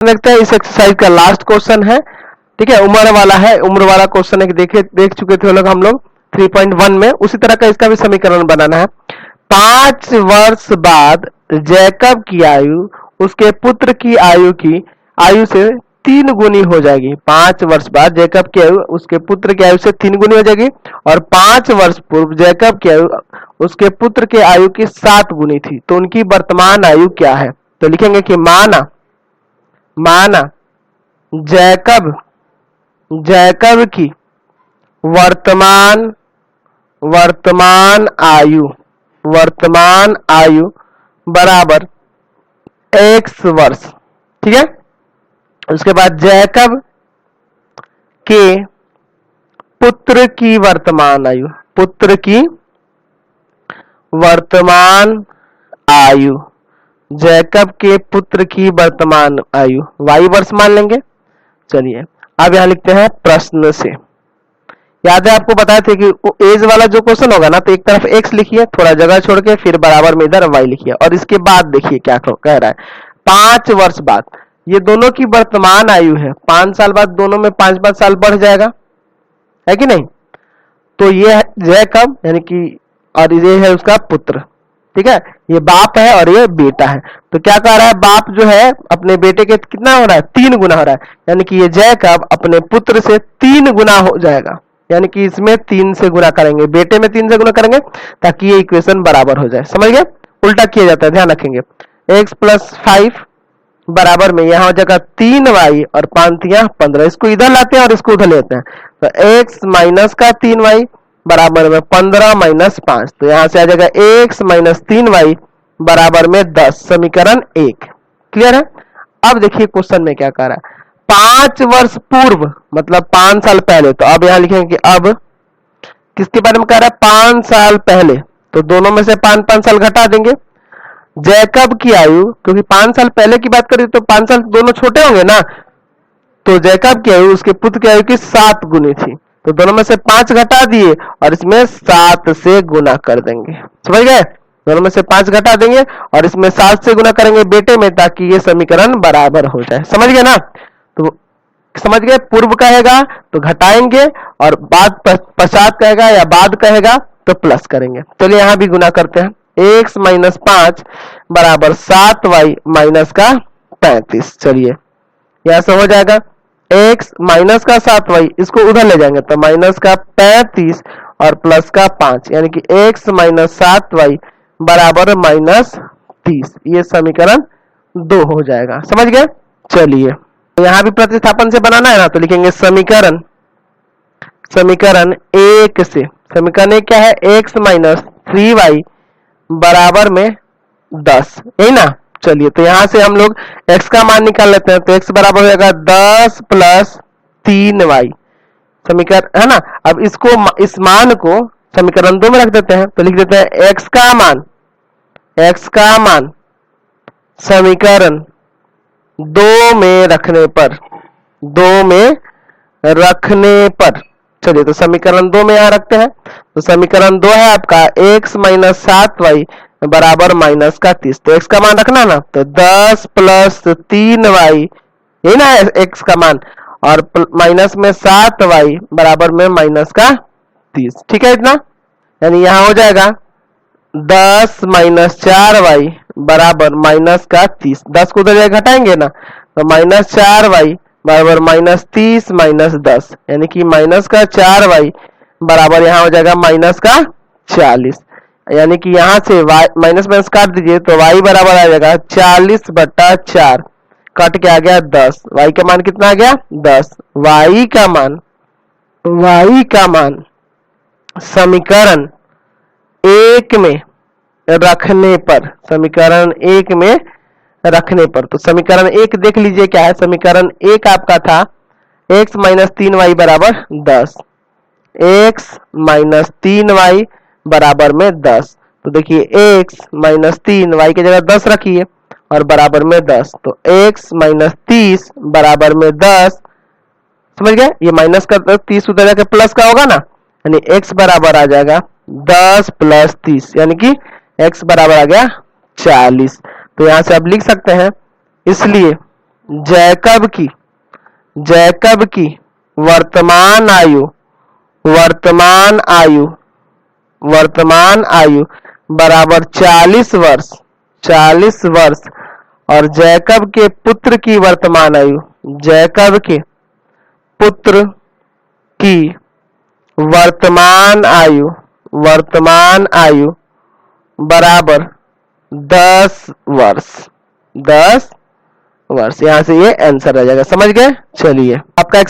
देखते हैं इस एक्सरसाइज का लास्ट क्वेश्चन है, ठीक है, उम्र वाला है। उम्र वाला क्वेश्चन है, देख चुके थे लोग हम लोग 3.1 में। उसी तरह का इसका भी समीकरण बनाना है। 5 वर्ष बाद जैकब की आयु उसके पुत्र की आयु से 3 गुनी हो जाएगी। 5 वर्ष बाद जैकब की आयु उसके पुत्र की आयु से 3 गुनी हो जाएगी, और 5 वर्ष पूर्व जैकब की आयु उसके पुत्र के आयु की 7 गुनी थी। तो उनकी वर्तमान आयु क्या है? तो लिखेंगे कि माना जैकब की वर्तमान आयु बराबर x वर्ष, ठीक है। उसके बाद जैकब के पुत्र की वर्तमान आयु जैकब के पुत्र की वर्तमान आयु y वर्ष मान लेंगे। चलिए अब यहां लिखते हैं प्रश्न से। याद है आपको बताए थे कि एज वाला जो क्वेश्चन होगा ना, तो एक तरफ x लिखिए, थोड़ा जगह छोड़ के, फिर बराबर में इधर y लिखिए, और इसके बाद देखिए क्या कह रहा है। 5 वर्ष बाद ये दोनों की वर्तमान आयु है, 5 साल बाद दोनों में 5-5 साल बढ़ जाएगा, है कि नहीं। तो ये है जैकब यानी कि, और ये है उसका पुत्र, ठीक है। ये बाप है और ये बेटा है। तो क्या कह रहा है, बाप जो है अपने बेटे के कितना हो रहा है, 3 गुना हो रहा है, यानी कि ये जैकब अपने पुत्र से 3 गुना हो जाएगा। यानी कि इसमें 3 से गुना करेंगे, बेटे में 3 से गुना करेंगे, ताकि ये इक्वेशन बराबर हो जाए। समझ गए? उल्टा किया जाता है, ध्यान रखेंगे। x + 5 बराबर में यहाँ हो जाएगा 3y और 5 15। इसको इधर लाते हैं और इसको उधर लेते हैं, तो x माइनस का 3y बराबर में 15 - 5। तो यहां से आ जाएगा x - 3y बराबर में 10। समीकरण 1 क्लियर है। अब देखिए क्वेश्चन में क्या कह रहा है, 5 वर्ष पूर्व मतलब 5 साल पहले। तो अब यहां लिखेंगे कि अब किसके बारे में कह रहा है, 5 साल पहले। तो दोनों में से 5-5 साल घटा देंगे। जैकब की आयु, क्योंकि 5 साल पहले की बात करें तो 5 साल दोनों छोटे होंगे ना, तो जैकब की आयु उसके पुत्र की आयु की 7 गुनी थी। तो दोनों में से 5 घटा दिए और इसमें 7 से गुना कर देंगे। समझ गए? दोनों में से 5 घटा देंगे और इसमें 7 से गुना करेंगे बेटे में, ताकि ये समीकरण बराबर हो जाए। समझ गए ना? तो समझ गए, पूर्व कहेगा तो घटाएंगे, और बाद पश्चात कहेगा या बाद कहेगा तो प्लस करेंगे। चलिए यहां भी गुना करते हैं। x - 5 बराबर 7y माइनस का 35। चलिए यहां से हो जाएगा x माइनस का 7y, इसको उधर ले जाएंगे तो माइनस का 35 और प्लस का 5, यानी कि x - 7y बराबर -30। ये समीकरण 2 हो जाएगा। समझ गए? चलिए यहां भी प्रतिस्थापन से बनाना है ना, तो लिखेंगे समीकरण 1 से। समीकरण 1 क्या है, x - 3y बराबर में 10, यही ना। चलिए तो यहां से हम लोग x का मान निकाल लेते हैं। तो x बराबर हो जाएगा 10 + 3y, समीकरण है ना। अब इस मान को समीकरण 2 में रख देते हैं। तो लिख देते हैं x का मान समीकरण 2 में रखने पर चलिए तो समीकरण 2 में यहां रखते हैं। तो समीकरण 2 है आपका x - 7y बराबर -30। तो x का मान रखना ना, तो 10 + 3y, यही ना x का मान, और माइनस में 7y बराबर में -30। ठीक है इतना, यानी यहां हो जाएगा 10 - 4y बराबर -30। 10 को उधर घटाएंगे ना, तो -4y बराबर -30 - 10, यानी कि -4y बराबर यहाँ हो जाएगा -40। यानी कि यहाँ से माइनस काट दीजिए तो y बराबर आ जाएगा 40/4, कट के आ गया 10। y का मान कितना आ गया, 10। y का मान समीकरण 1 में रखने पर, तो समीकरण 1 देख लीजिए क्या है। समीकरण 1 आपका था x - 3y बराबर 10, x - 3y बराबर में 10। तो देखिए x - 3y की जगह 10 रखिए और बराबर में 10, तो x - 30 बराबर में 10। समझ गए? ये माइनस का 30 उधर जाके प्लस का होगा ना, यानी x बराबर आ जाएगा 10 + 30, यानी कि x बराबर आ गया 40। तो यहां से आप लिख सकते हैं, इसलिए जैकब की वर्तमान आयु बराबर 40 वर्ष और जैकब के पुत्र की वर्तमान आयु बराबर 10 वर्ष। यहाँ से ये आंसर आ जाएगा। समझ गए? चलिए आपका